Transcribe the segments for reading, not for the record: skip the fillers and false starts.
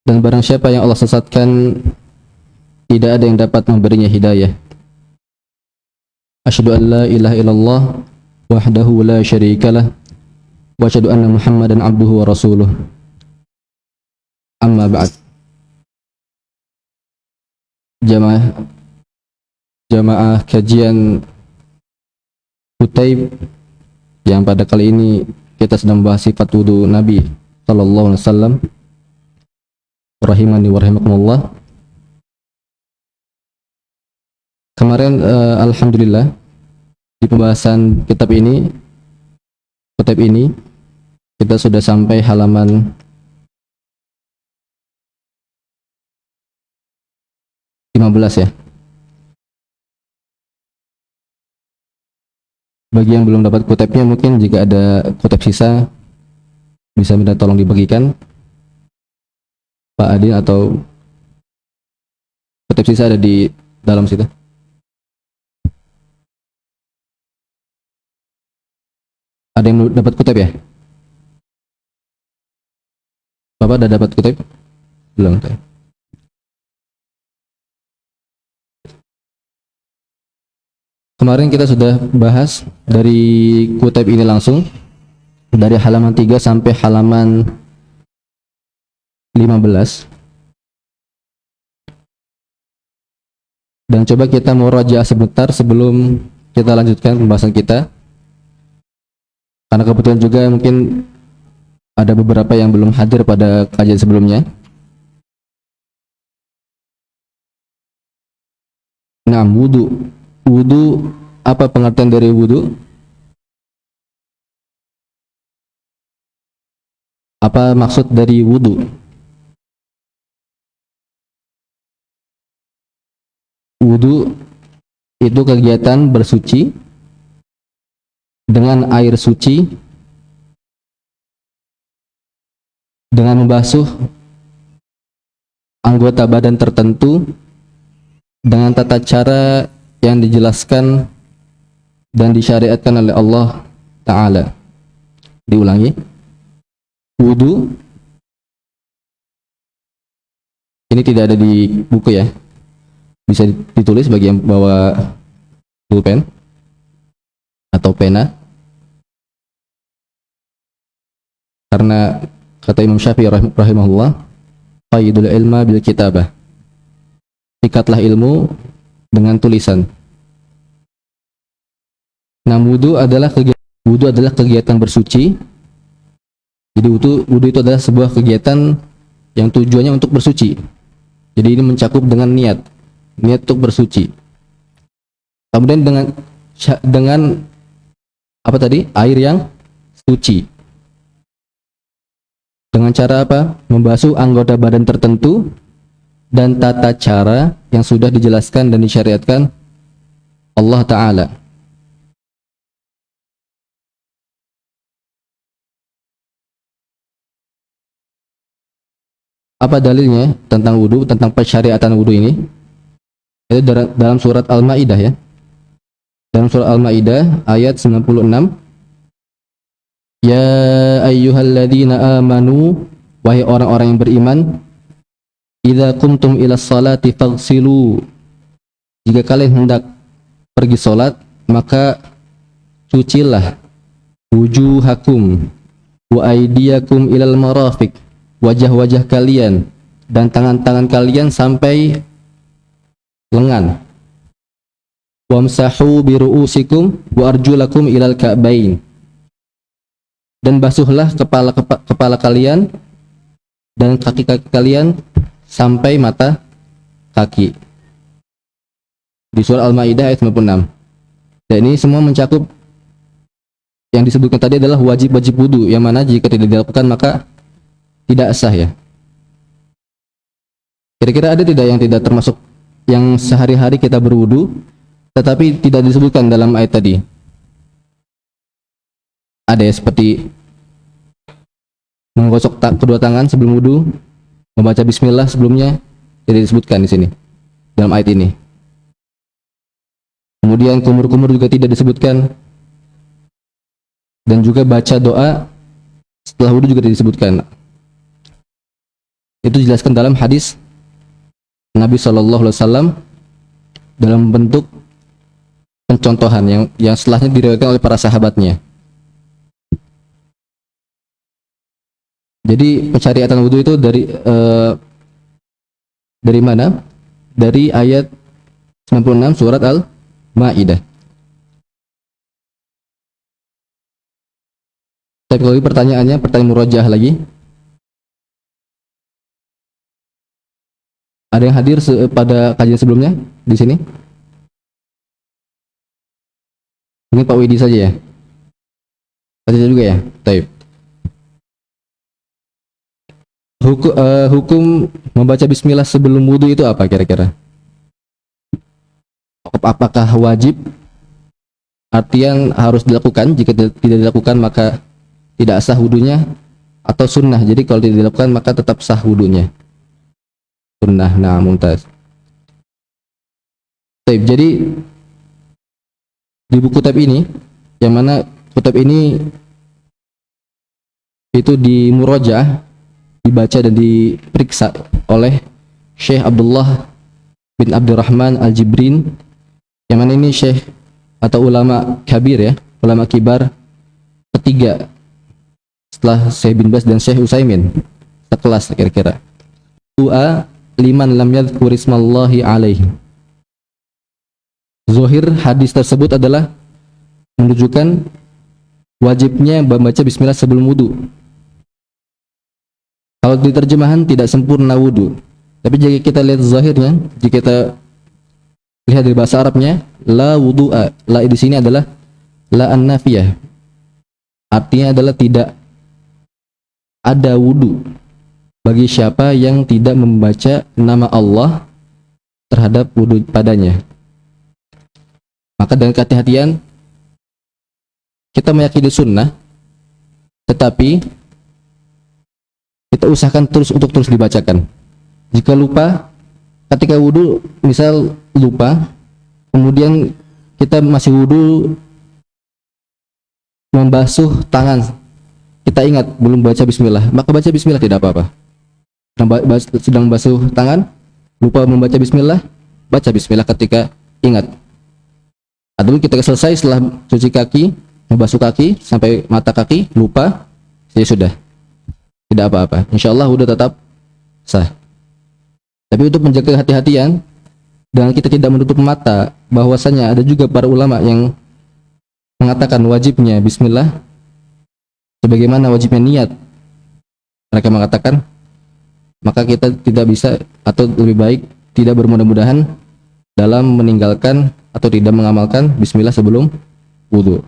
Dan barang siapa yang Allah sesatkan, tidak ada yang dapat memberinya hidayah. Asyhadu an la ilaha illallah wahdahu la syarikalah wa asyhadu anna Muhammadan abduhu wa rasuluh. Amma ba'd. Jamaah kajian Kutaib, yang pada kali ini kita sedang membahas sifat wudu Nabi sallallahu alaihi wasallam, rahimani wa rahimakumullah. Kemarin alhamdulillah di pembahasan Kutaib ini kita sudah sampai halaman 15 ya. Bagi yang belum dapat kutipnya, mungkin jika ada kutip sisa bisa minta tolong dibagikan Pak Adin, atau kutip sisa ada di dalam situ. Ada yang dapat kutip ya? Bapak udah dapat kutip? Belum. Kemarin kita sudah bahas dari kutip ini langsung dari halaman 3 sampai halaman 15. Dan coba kita murajaah sebentar sebelum kita lanjutkan pembahasan kita. Karena kebetulan juga mungkin ada beberapa yang belum hadir pada kajian sebelumnya. Nah, wudu, apa pengertian dari wudu? Apa maksud dari wudu? Wudu itu kegiatan bersuci dengan air suci dengan membasuh anggota badan tertentu dengan tata cara yang dijelaskan dan disyariatkan oleh Allah Ta'ala. Diulangi, wudu ini tidak ada di buku ya, bisa ditulis bagi yang bawa pulpen atau pena, karena kata Imam Syafi'i rahimahullah, qaidul ilma bil kitabah, ikatlah ilmu dengan tulisan. Nah, wudu adalah kegiatan bersuci. Jadi wudu itu adalah sebuah kegiatan yang tujuannya untuk bersuci. Jadi ini mencakup dengan niat untuk bersuci. Kemudian dengan apa tadi? Air yang suci. Dengan cara apa? Membasuh anggota badan tertentu dan tata cara yang sudah dijelaskan dan disyariatkan Allah Ta'ala. Apa dalilnya tentang wudu, tentang persyariatan wudu ini? Itu dalam surat Al-Maidah ya. Dalam surat Al-Maidah ayat 96. Ya ayyuhalladzina amanu, wahai orang-orang yang beriman, idza qumtum ila sholati faghsilu, jika kalian hendak pergi salat, maka cucilah wujuhakum wa aydiyakum ilal marafiq, wajah-wajah kalian dan tangan-tangan kalian sampai lengan. Wamsahu bi ru'usikum wa arjulakum ilal ka'bain, dan basuhlah kepala kalian dan kaki-kaki kalian sampai mata kaki. Di surah Al-Maidah ayat 96. Dan ini semua mencakup yang disebutkan tadi adalah wajib-wajib wudu, yang mana jika tidak dilakukan maka tidak sah ya. Kira-kira ada tidak yang tidak termasuk yang sehari-hari kita berwudu tetapi tidak disebutkan dalam ayat tadi? Ada ya, seperti menggosok kedua tangan sebelum wudu, membaca bismillah sebelumnya, tidak disebutkan di sini dalam ayat ini. Kemudian kumur-kumur juga tidak disebutkan, dan juga baca doa setelah wudu juga tidak disebutkan. Itu dijelaskan dalam hadis Nabi SAW dalam bentuk pencontohan yang setelahnya diriwayatkan oleh para sahabatnya. Jadi pensyariatan wudu itu dari mana? Dari ayat 96 surat Al-Maidah. Tapi kalau pertanyaannya, pertanyaan murajah lagi. Ada yang hadir pada kajian sebelumnya di sini? Ini Pak Widi saja ya? Saja juga ya? Baik. Hukum membaca bismillah sebelum wudu itu apa kira-kira? Apakah wajib? Artian harus dilakukan, jika tidak dilakukan maka tidak sah wudunya, atau sunnah, jadi kalau tidak dilakukan maka tetap sah wudunya? Sunnah. Nah, mumtaz. Baik, jadi di buku kitab ini, yang mana kitab ini itu di murojaah, dibaca dan diperiksa oleh Syekh Abdullah bin Abdurrahman Al-Jibrin, yang mana ini Syekh atau ulama kabir ya, ulama kibar ketiga setelah Syekh bin Baz dan Syekh Utsaimin, sekelas kira-kira. Doa liman lam yadhkur ismallahi alaihi. Zahir hadis tersebut adalah menunjukkan wajibnya membaca bismillah sebelum wudu. Kalau di terjemahan tidak sempurna wudu, tapi jika kita lihat zahirnya, jika kita lihat dari bahasa Arabnya, la wudu'a, la di sini adalah la an-nafiyah, artinya adalah tidak ada wudu bagi siapa yang tidak membaca nama Allah terhadap wudu padanya. Maka dengan kehati-hatian kita meyakini sunnah, tetapi kita usahakan untuk terus dibacakan. Jika lupa ketika wudu, misal lupa, kemudian kita masih wudu membasuh tangan, kita ingat belum baca bismillah, maka baca bismillah, tidak apa-apa. Sedang basuh tangan, lupa membaca bismillah, baca bismillah ketika ingat. Atau kita selesai setelah cuci kaki, membasuh kaki sampai mata kaki, lupa, ya sudah, tidak apa-apa. Insya Allah udah tetap sah. Tapi untuk menjaga hati-hatian dan kita tidak menutup mata, bahwasanya ada juga para ulama yang mengatakan wajibnya bismillah sebagaimana wajibnya niat. Mereka mengatakan, maka kita tidak bisa, atau lebih baik tidak bermudah-mudahan dalam meninggalkan atau tidak mengamalkan bismillah sebelum wudu.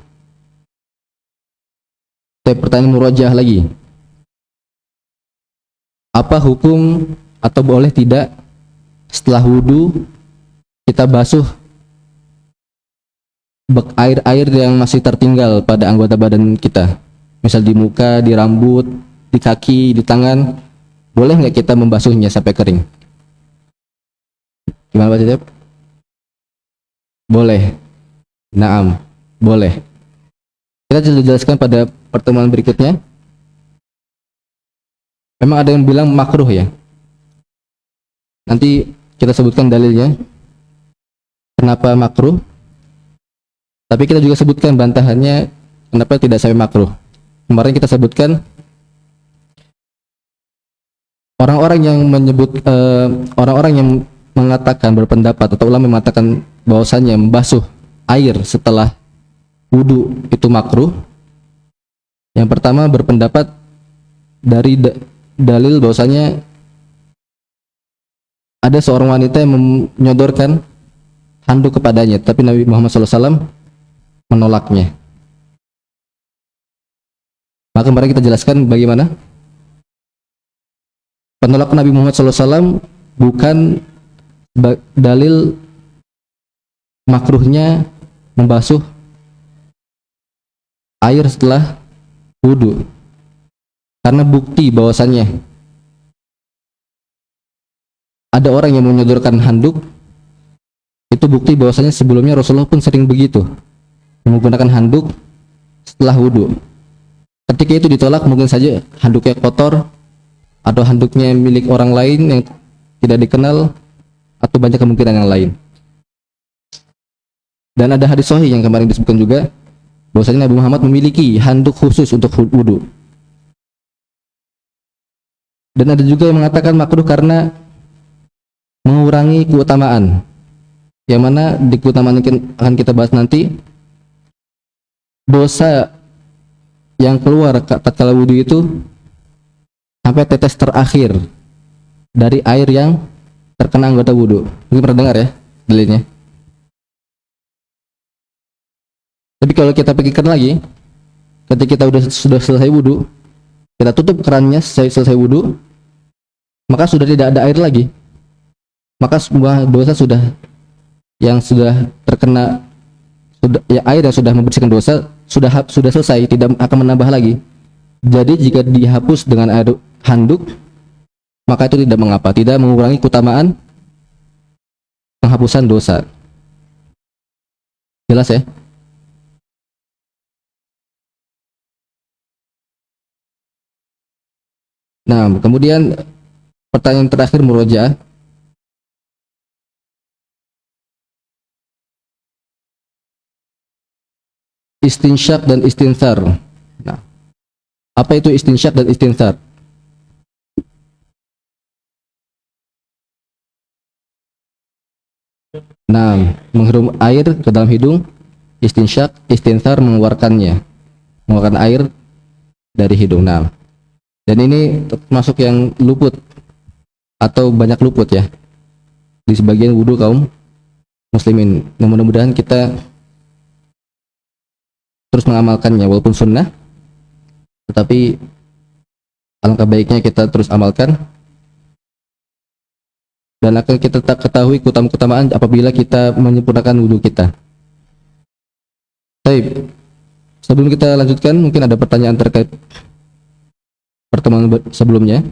Pertanyaan murajah lagi. Apa hukum atau boleh tidak setelah wudu kita basuh air-air yang masih tertinggal pada anggota badan kita, misal di muka, di rambut, di kaki, di tangan, boleh nggak kita membasuhnya sampai kering? Gimana Pak Cecep? Boleh. Naam, boleh. Kita sudah jelaskan pada pertemuan berikutnya. Memang ada yang bilang makruh ya. Nanti kita sebutkan dalilnya kenapa makruh. Tapi kita juga sebutkan bantahannya kenapa tidak sampai makruh. Kemarin kita sebutkan orang-orang yang menyebut orang-orang yang mengatakan, berpendapat atau ulama mengatakan bahwasannya membasuh air setelah wudu itu makruh. Yang pertama berpendapat dari dalil bahwasanya ada seorang wanita yang menyodorkan handuk kepadanya, tapi Nabi Muhammad SAW menolaknya. Maka kemarin kita jelaskan bagaimana penolakan Nabi Muhammad SAW bukan dalil makruhnya membasuh air setelah wudu, karena bukti bahwasannya ada orang yang menyodorkan handuk, itu bukti bahwasannya sebelumnya Rasulullah pun sering begitu menggunakan handuk setelah wudu. Ketika itu ditolak, mungkin saja handuknya kotor atau handuknya milik orang lain yang tidak dikenal, atau banyak kemungkinan yang lain. Dan ada hadis sahih yang kemarin disebutkan juga bahwasanya Nabi Muhammad memiliki handuk khusus untuk wudu. Dan ada juga yang mengatakan makruh karena mengurangi keutamaan, yang mana di keutamaan yang akan kita bahas nanti, dosa yang keluar tatkala wudu itu sampai tetes terakhir dari air yang terkena anggota wudu. Mungkin pernah dengar ya dalilnya. Tapi kalau kita pikirkan lagi, ketika kita sudah selesai wudu, kita tutup kerannya selesai wudu, maka sudah tidak ada air lagi. Maka semua dosa yang sudah terkena, ya, air yang sudah membersihkan dosa sudah selesai, tidak akan menambah lagi. Jadi jika dihapus dengan air handuk, maka itu tidak mengapa, tidak mengurangi keutamaan penghapusan dosa. Jelas ya? Nah, kemudian pertanyaan terakhir murojaah. Istinsyak dan istinsar. Nah, apa itu istinsyak dan istinsar? Nah, menghirup air ke dalam hidung, istinsyak, istinsar mengeluarkannya, mengeluarkan air dari hidung. Nah, dan ini termasuk yang luput atau banyak luput ya di sebagian wudu kaum muslimin. Nah, mudah-mudahan kita terus mengamalkannya, walaupun sunnah, tetapi alangkah baiknya kita terus amalkan, dan akan kita tak ketahui keutamaan apabila kita menyempurnakan wudu kita. Baik, sebelum kita lanjutkan, mungkin ada pertanyaan terkait pertemuan sebelumnya.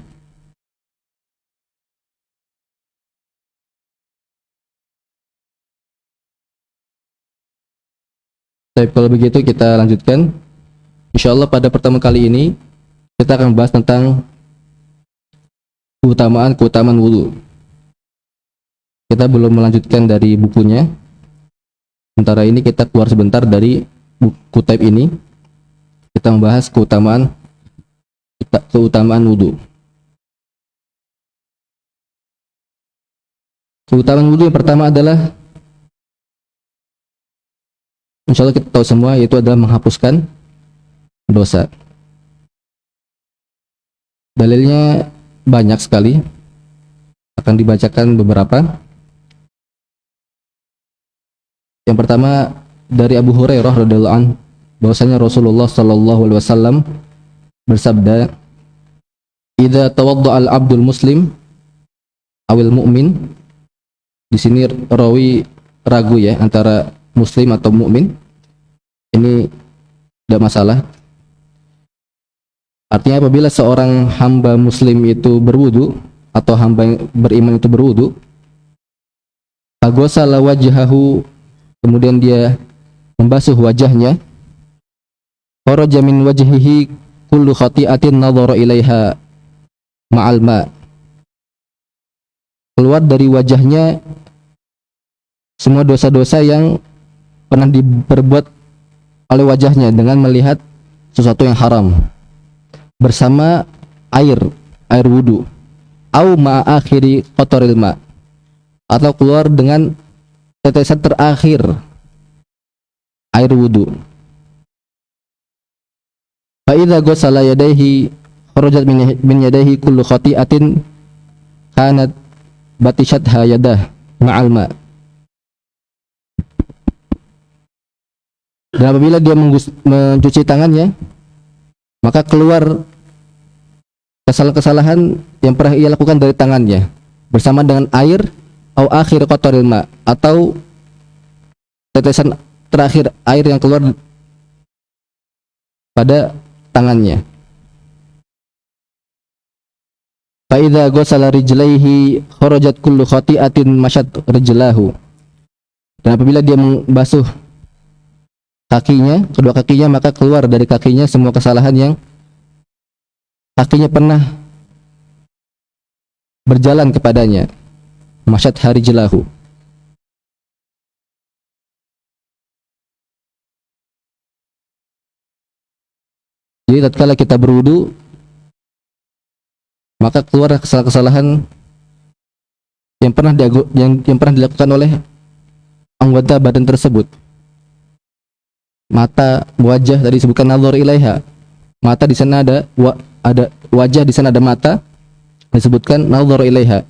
Baik, kalau begitu kita lanjutkan. Insyaallah pada pertemuan kali ini kita akan membahas tentang keutamaan wudu. Kita belum melanjutkan dari bukunya. Sementara ini kita keluar sebentar dari buku type ini. Kita membahas keutamaan wudu. Keutamaan wudu yang pertama adalah, insyaallah kita tahu semua, yaitu adalah menghapuskan dosa. Dalilnya banyak sekali, akan dibacakan beberapa. Yang pertama dari Abu Hurairah radhiyallahu anhu, bahwasanya Rasulullah sallallahu alaihi wasallam bersabda, "Idza tawadda'a al-'abdul muslim awil mu'min." Di sini rawi ragu ya antara muslim atau mukmin. Ini tidak masalah. Artinya apabila seorang hamba muslim itu berwudu, atau hamba yang beriman itu berwudu, agosala wajhahu, kemudian dia membasuh wajahnya, kharaja min wajhihi kullu khati'atin nadhara ilaiha ma'al ma'. Keluar dari wajahnya semua dosa-dosa yang pernah diperbuat oleh wajahnya dengan melihat sesuatu yang haram bersama air wudu, au ma'akhiri qataril ma', atau keluar dengan tetesan terakhir air wudu. Fa idza ghasala yadayhi kharajat min yadayhi kullu khati'atin kanat batishatha yadah ma'al ma'. Dan apabila dia mencuci tangannya, maka keluar kesalahan-kesalahan yang pernah ia lakukan dari tangannya bersama dengan air, au akhir qataril ma', atau tetesan terakhir air yang keluar pada tangannya. Fa idza ghasala rijlaihi kharajat kullu khati'atin masyat rijlahu. Dan apabila dia membasuh kakinya, kedua kakinya, maka keluar dari kakinya semua kesalahan yang kakinya pernah berjalan kepadanya. Masyad harijlahu. Jadi tatkala kita berwudu, maka keluar kesalahan-kesalahan yang pernah dilakukan oleh anggota badan tersebut. Mata, wajah tadi disebutkan nazar ilaiha. Mata di sana ada wajah, di sana ada mata, disebutkan nazar ilaiha.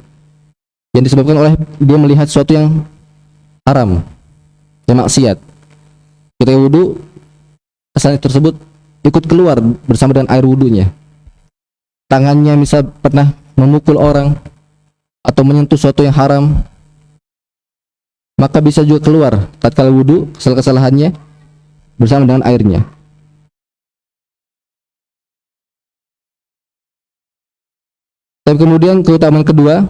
Yang disebabkan oleh dia melihat sesuatu yang haram, yang maksiat. Ketika wudu, kesalahan tersebut ikut keluar bersama dengan air wudunya. Tangannya misal pernah memukul orang atau menyentuh sesuatu yang haram, maka bisa juga keluar tatkala wudu kesalahannya bersama dengan airnya. Dan kemudian keutamaan kedua,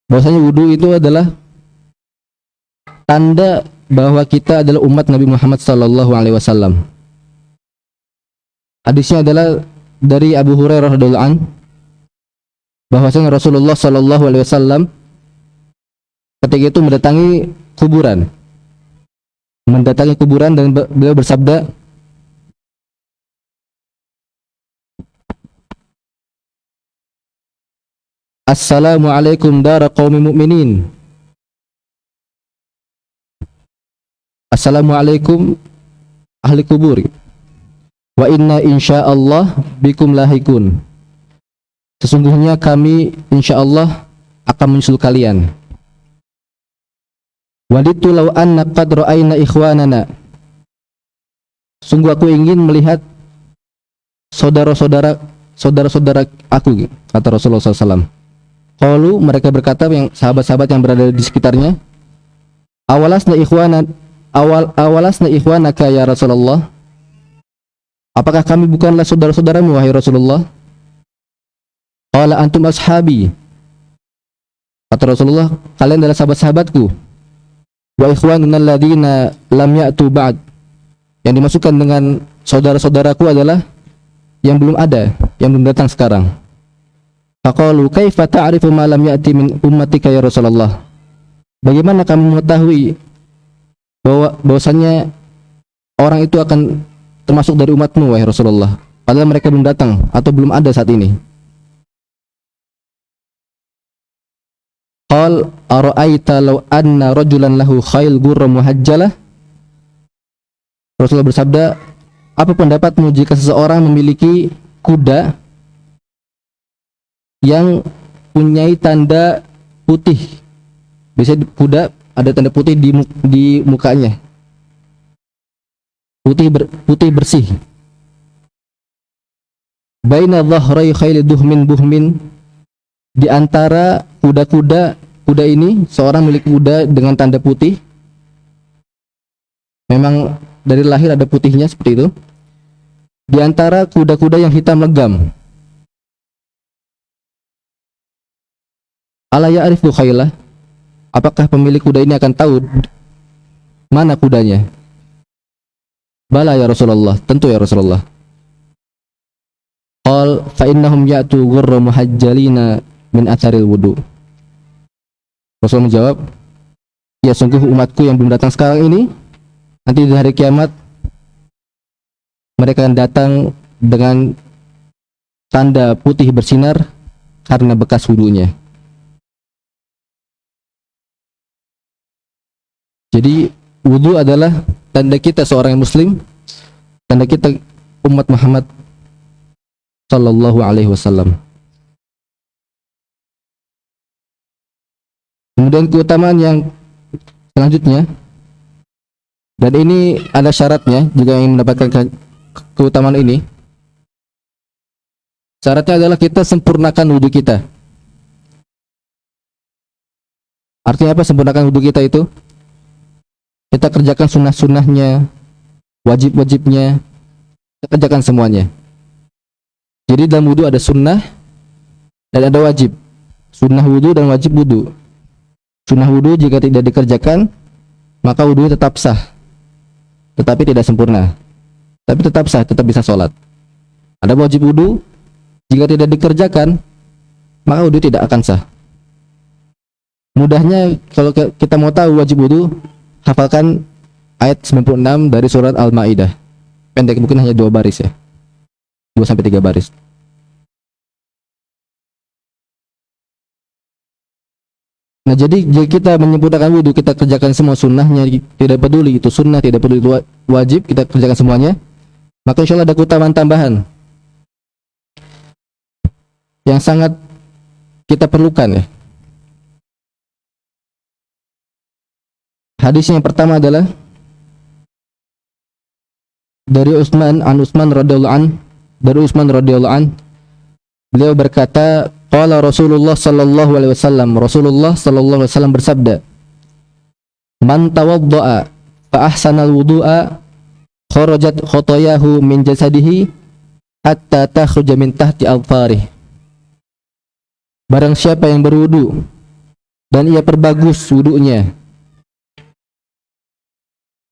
bahwasanya wudu itu adalah tanda bahwa kita adalah umat Nabi Muhammad SAW. Hadisnya adalah dari Abu Hurairah radhiyallahu anhu, bahwasanya Rasulullah SAW ketika itu mendatangi kuburan dan beliau bersabda, Assalamualaikum dara qaumi mu'minin. Assalamualaikum ahli kubur. Wa inna insyaallah bikum lahikun. Sesungguhnya kami insyaallah akan menyusul kalian. Waditu law anna qad ra'ayna ikhwanana. Sungguh aku ingin melihat saudara-saudara aku, kata Rasulullah SAW. Qalu, mereka berkata, yang sahabat-sahabat yang berada di sekitarnya, awalasna ikhwanaka ya Rasulullah. Apakah kami bukanlah saudara-saudaramu wahai Rasulullah? Qala antum ashabi. Kata Rasulullah, kalian adalah sahabat-sahabatku. Wa ikhwanuna alladziina lam ya'tu ba'd. Yang dimasukkan dengan saudara-saudaraku adalah yang belum ada, yang belum datang sekarang. Faqalu kaifa ta'rifu ma lam ya'ti min ummatika ya Rasulullah? Bagaimana kamu mengetahui bahwasanya orang itu akan termasuk dari umatmu wahai Rasulullah, padahal mereka belum datang atau belum ada saat ini? Qal ara'aita law anna rajulan lahu khayl ghurra muhajjalah. Rasulullah bersabda, apa pendapatmu jika seseorang memiliki kuda yang punyai tanda putih? Biasanya kuda ada tanda putih di mukanya, putih bersih. Baina dhahrai khayli duhmin buhmin. Di antara kuda ini, seorang milik kuda dengan tanda putih. Memang dari lahir ada putihnya seperti itu. Di antara kuda-kuda yang hitam legam. Ala ya'rifu khaylah. Apakah pemilik kuda ini akan tahu mana kudanya? Bala ya Rasulullah, tentu ya Rasulullah. Qal fa innahum ya'tu ghurra muhajjalina min atharil wudu. Rasul menjawab, ya sungguh umatku yang belum datang sekarang ini, nanti di hari kiamat mereka akan datang dengan tanda putih bersinar karena bekas wudunya. Jadi wudu adalah tanda kita seorang muslim, tanda kita umat Muhammad sallallahu alaihi wasallam. Kemudian keutamaan yang selanjutnya, dan ini ada syaratnya jika ingin mendapatkan keutamaan ini. Syaratnya adalah kita sempurnakan wudu kita. Artinya apa sempurnakan wudu kita itu? Kita kerjakan sunnah-sunnahnya, wajib-wajibnya, kita kerjakan semuanya. Jadi dalam wudu ada sunnah dan ada wajib. Sunnah wudu dan wajib wudu. Sunnah wudu jika tidak dikerjakan, maka wudunya tetap sah, tetapi tidak sempurna. Tapi tetap sah, tetap bisa sholat. Ada wajib wudu, jika tidak dikerjakan, maka wudu tidak akan sah. Mudahnya kalau kita mau tahu wajib wudu, hafalkan ayat 96 dari surat Al-Maidah. Pendek, mungkin hanya 2 baris ya. 2 sampai 3 baris. Nah, jadi jika kita menyempurnakan wudu, kita kerjakan semua sunnahnya, tidak peduli itu sunnah, tidak peduli itu wajib, kita kerjakan semuanya, maka insya Allah ada keutamaan tambahan yang sangat kita perlukan ya. Hadis yang pertama adalah dari Utsman radhiyallahu an, dari Utsman radhiyallahu an, beliau berkata, qala Rasulullah sallallahu alaihi wasallam, Rasulullah sallallahu alaihi wasallam bersabda, man tawaddaa fa ahsanal wudu'a kharajat khotayahu min jasadihi hatta takhruja min tahti adfarih. Barang siapa yang berwudu dan ia perbagus wudunya,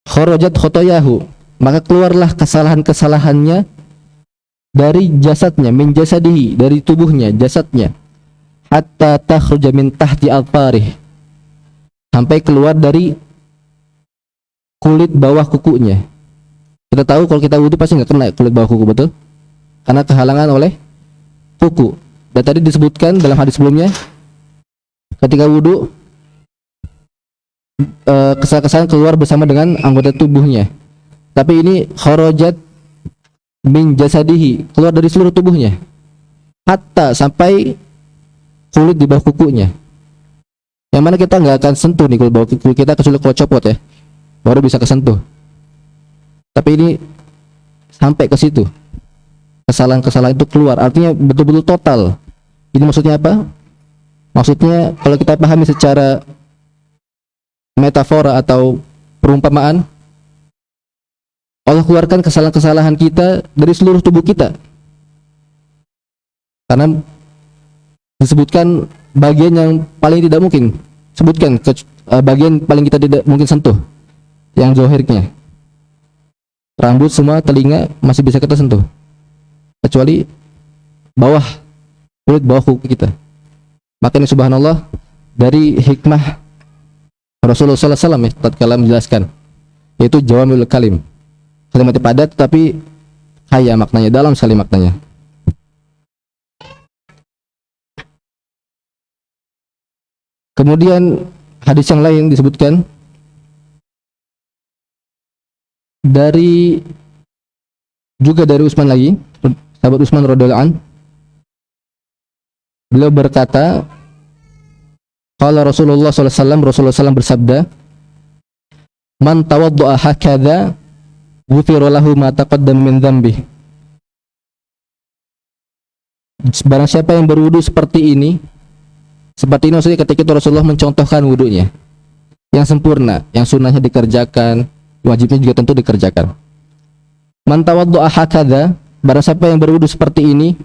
kharajat khotayahu, maka keluarlah kesalahan-kesalahannya dari jasadnya, min jasadihi, dari tubuhnya, jasadnya, hatta takhruja min tahti adfarih, sampai keluar dari kulit bawah kukunya. Kita tahu kalau kita wudu pasti nggak kena kulit bawah kuku, betul? Karena kehalangan oleh kuku. Dan tadi disebutkan dalam hadis sebelumnya, ketika wudu kesalahan keluar bersama dengan anggota tubuhnya. Tapi ini kharajat min jasadihi, keluar dari seluruh tubuhnya, hatta sampai kulit di bawah kukunya, yang mana kita nggak akan sentuh nih kulit bawah kuku kita, kecuali kalau copot ya, baru bisa kesentuh. Tapi ini sampai ke situ, kesalahan-kesalahan itu keluar, artinya betul-betul total. Ini maksudnya apa? Maksudnya kalau kita pahami secara metafora atau perumpamaan, Allah keluarkan kesalahan-kesalahan kita dari seluruh tubuh kita. Karena disebutkan bagian yang paling tidak mungkin, sebutkan bagian paling kita tidak mungkin sentuh, yang zahirnya. Rambut semua, telinga masih bisa kita sentuh, kecuali bawah, kulit bawah kuku kita. Maka ini subhanallah, dari hikmah Rasulullah SAW ya, tatkala menjelaskan, yaitu jawamiul kalim, kalimatnya padat tetapi kaya maknanya, dalam sekali maknanya. Kemudian hadis yang lain disebutkan dari Utsman lagi, sahabat Utsman radhiyallahu an, beliau berkata, qala Rasulullah sallallahu alaihi wasallam, Rasulullah SAW bersabda, man tawaddaa hakadha ghufira lahu ma taqaddama min dzambi. Barang siapa yang berwudu seperti ini maksudnya ketika itu Rasulullah mencontohkan wudunya yang sempurna, yang sunnahnya dikerjakan, wajibnya juga tentu dikerjakan. Man tawaddaa hakadha, barang siapa yang berwudu seperti ini,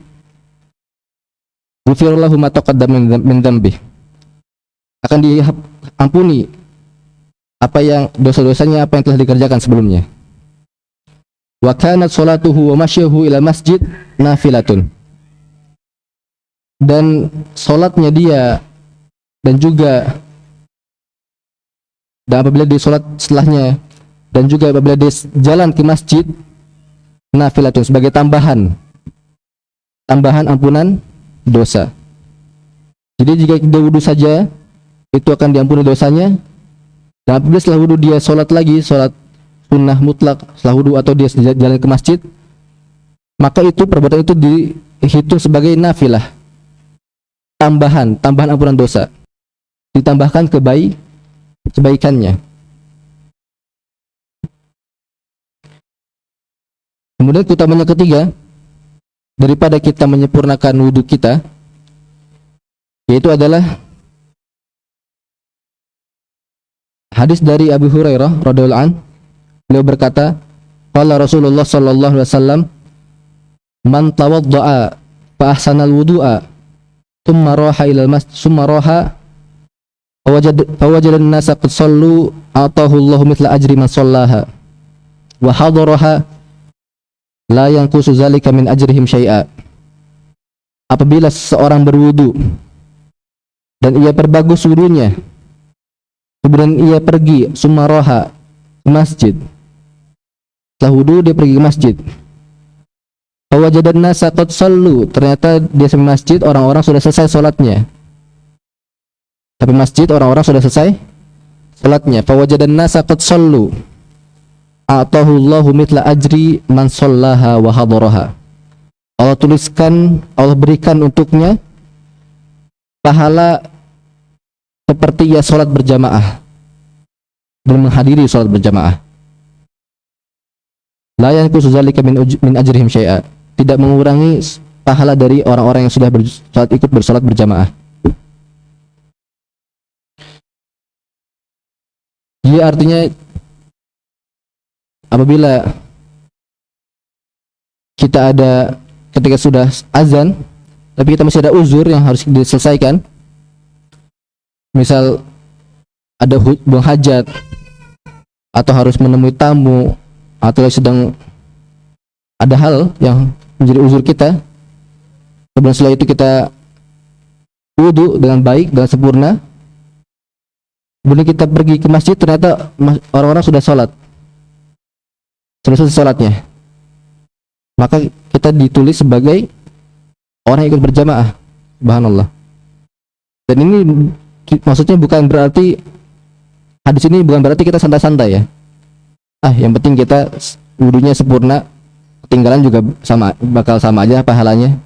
ghufira lahu ma taqaddama min dzambi, akan diampuni apa yang dosa-dosanya, apa yang telah dikerjakan sebelumnya. Wa kanat salatuhu wa masyuhu ila masjid nafilatun, dan salatnya dia dan juga apabila dia salat setelahnya dan juga apabila dia jalan ke masjid, nafilatun, sebagai tambahan ampunan dosa. Jadi jika dia wudu saja itu akan diampuni dosanya, dan apabila setelah wudu dia sholat lagi, sholat sunnah mutlak setelah wudu, atau dia jalan ke masjid, maka itu perbuatan itu dihitung sebagai nafilah, tambahan ampunan dosa, ditambahkan kebaikannya. Kemudian keutamanya ketiga daripada kita menyempurnakan wudu kita, yaitu adalah hadis dari Abu Hurairah radhiyallahu an, beliau berkata, qala Rasulullah sallallahu alaihi wasallam, man tawaddaa fa ahsanal wudu'a thumma raha ila al-masjid thumma raha fawajada an-nasa qad sallu atahu Allahu mithla ajri man sallaha wa hadaraha la yanqusu zalika min ajrihim syai'a. apabila seseorang berwudu dan ia perbagus wudunya, kemudian ia pergi sumaroha ke masjid, setelah wudu dia pergi ke masjid, fawajadan nasa qad sallu, ternyata dia sampai masjid orang-orang sudah selesai sholatnya. Tapi masjid orang-orang sudah selesai sholatnya. Fawajadan nasa qad sallu, a'tahu Allahu mithla ajri man shallaha wa hadaraha. Allah tuliskan, Allah berikan untuknya pahala seperti ia sholat berjamaah dan menghadiri sholat berjamaah. La yanqusu dzalika min ajrihim syai'a, tidak mengurangi pahala dari orang-orang yang sudah ikut bersolat berjamaah. Jadi artinya apabila kita ada ketika sudah azan tapi kita masih ada uzur yang harus diselesaikan, misal ada buang hajat atau harus menemui tamu atau sedang ada hal yang menjadi uzur kita, kemudian setelah itu kita wudu dengan baik, dengan sempurna, kemudian kita pergi ke masjid, ternyata orang-orang sudah sholat, sudah selesai sholatnya, maka kita ditulis sebagai orang yang ikut berjamaah. Subhanallah. Dan ini maksudnya bukan berarti, hadis ini bukan berarti kita santai-santai ya. Yang penting kita wudunya sempurna, ketinggalan juga bakal sama aja pahalanya.